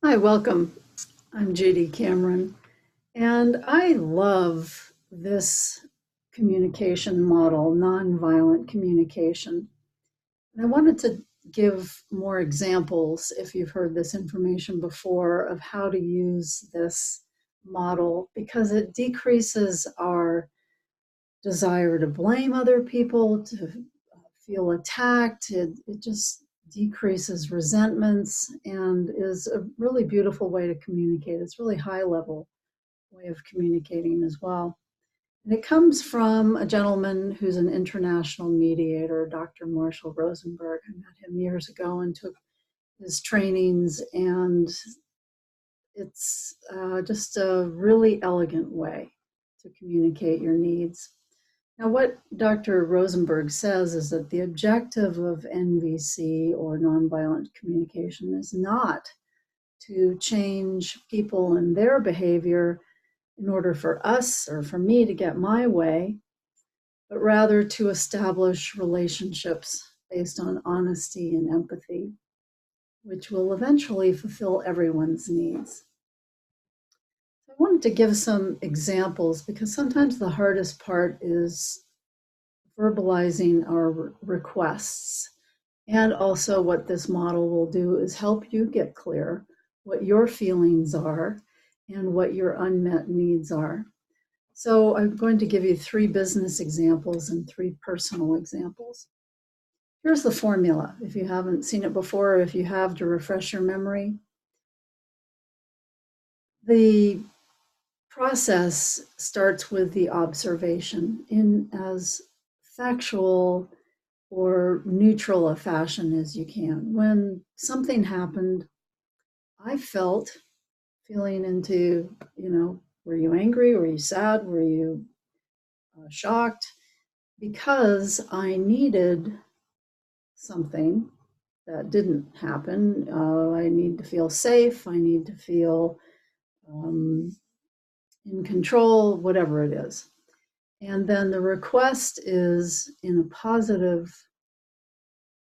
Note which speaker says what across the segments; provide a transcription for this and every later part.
Speaker 1: Hi, welcome. I'm Judy Cameron, and I love this communication model, nonviolent communication. And I wanted to give more examples, if you've heard this information before, of how to use this model because it decreases our desire to blame other people, to feel attacked. It just decreases resentments and is a really beautiful way to communicate. It's really high level way of communicating as well. And it comes from a gentleman who's an international mediator, Dr. Marshall Rosenberg. I met him years ago and took his trainings, and it's just a really elegant way to communicate your needs. Now, what Dr. Rosenberg says is that the objective of NVC, or nonviolent communication, is not to change people and their behavior in order for us or for me to get my way, but rather to establish relationships based on honesty and empathy, which will eventually fulfill everyone's needs. I wanted to give some examples because sometimes the hardest part is verbalizing our requests. And also, what this model will do is help you get clear what your feelings are and what your unmet needs are. So, I'm going to give you 3 business examples and 3 personal examples. Here's the formula. If you haven't seen it before, or if you have, to refresh your memory. The process starts with the observation in as factual or neutral a fashion as you can. When something happened, I felt feeling into, were you angry? Were you sad? Were you shocked? Because I needed something that didn't happen. I need to feel safe. I need to feel in control, whatever it is. And then the request is in a positive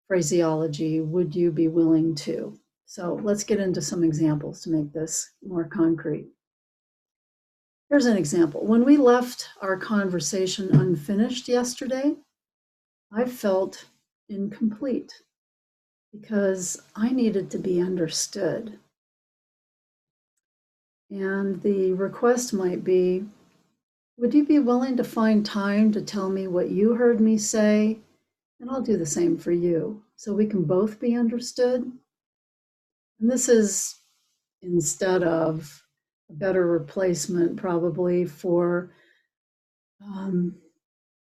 Speaker 1: phraseology, would you be willing to? So let's get into some examples to make this more concrete. Here's an example. When we left our conversation unfinished yesterday, I felt incomplete because I needed to be understood. And the request might be, would you be willing to find time to tell me what you heard me say? And I'll do the same for you, so we can both be understood. And this is instead of a better replacement, probably, for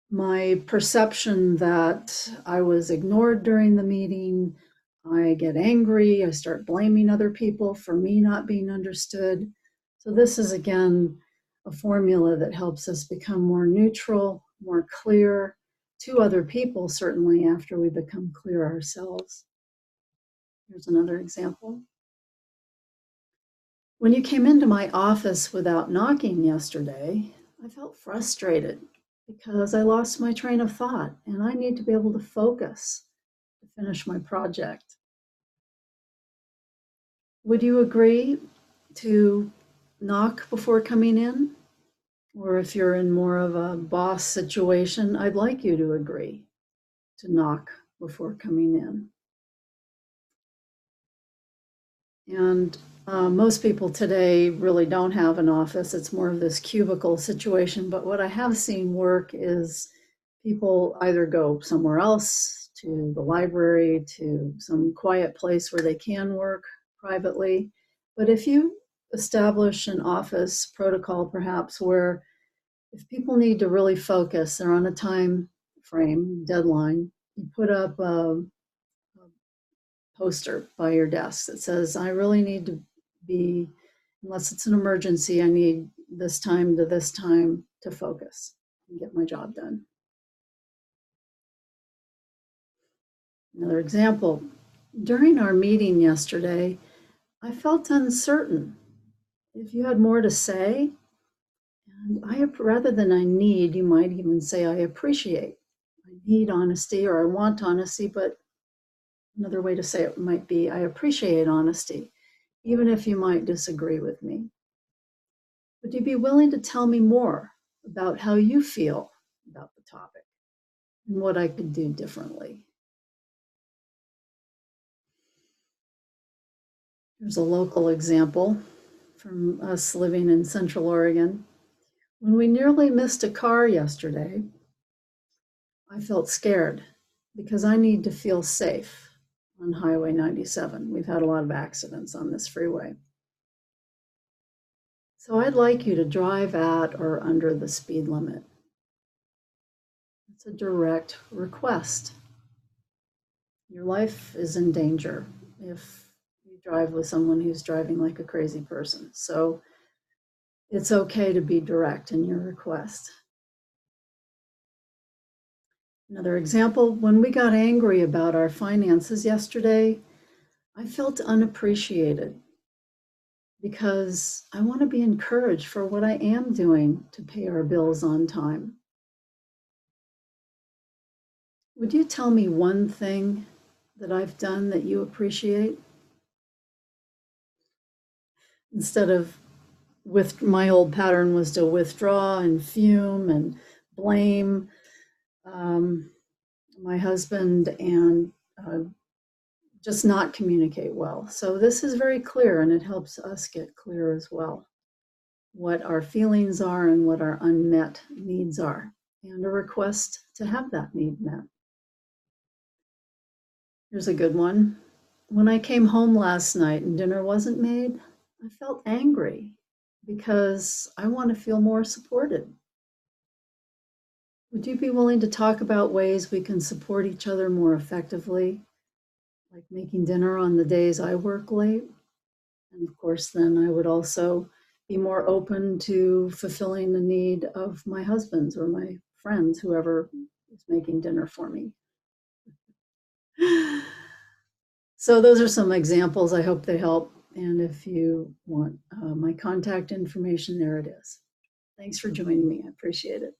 Speaker 1: my perception that I was ignored during the meeting. I get angry. I start blaming other people for me not being understood. So, this is again a formula that helps us become more neutral, more clear to other people, certainly after we become clear ourselves. Here's another example. When you came into my office without knocking yesterday, I felt frustrated because I lost my train of thought and I need to be able to focus to finish my project. Would you agree to knock before coming in? Or if you're in more of a boss situation, I'd like you to agree to knock before coming in. And most people today really don't have an office. It's more of this cubicle situation. But what I have seen work is people either go somewhere else, to the library, to some quiet place where they can work privately. But if you establish an office protocol, perhaps, where if people need to really focus, they're on a time frame, deadline, you put up a poster by your desk that says, I really need to be, unless it's an emergency, I need this time to focus and get my job done. Another example, during our meeting yesterday, I felt uncertain. If you had more to say, and rather than I need, you might even say I appreciate. I need honesty, or I want honesty, but another way to say it might be I appreciate honesty. even if you might disagree with me? Would you be willing to tell me more about how you feel about the topic and what I could do differently? Here's a local example from us living in Central Oregon. When we nearly missed a car yesterday, I felt scared because I need to feel safe on Highway 97. We've had a lot of accidents on this freeway. So I'd like you to drive at or under the speed limit. It's a direct request. Your life is in danger if you drive with someone who's driving like a crazy person. So it's okay to be direct in your request. Another example, when we got angry about our finances yesterday, I felt unappreciated because I want to be encouraged for what I am doing to pay our bills on time. Would you tell me one thing that I've done that you appreciate? Instead of with my old pattern was to withdraw and fume and blame my husband and just not communicate well. So this is very clear, and it helps us get clear as well what our feelings are and what our unmet needs are, and a request to have that need met. Here's a good one. When I came home last night and dinner wasn't made, I felt angry because I want to feel more supported. Would you be willing to talk about ways we can support each other more effectively, like making dinner on the days I work late? And of course, then I would also be more open to fulfilling the need of my husband's or my friends, whoever is making dinner for me. So those are some examples. I hope they help. And if you want my contact information, there it is. Thanks for joining me. I appreciate it.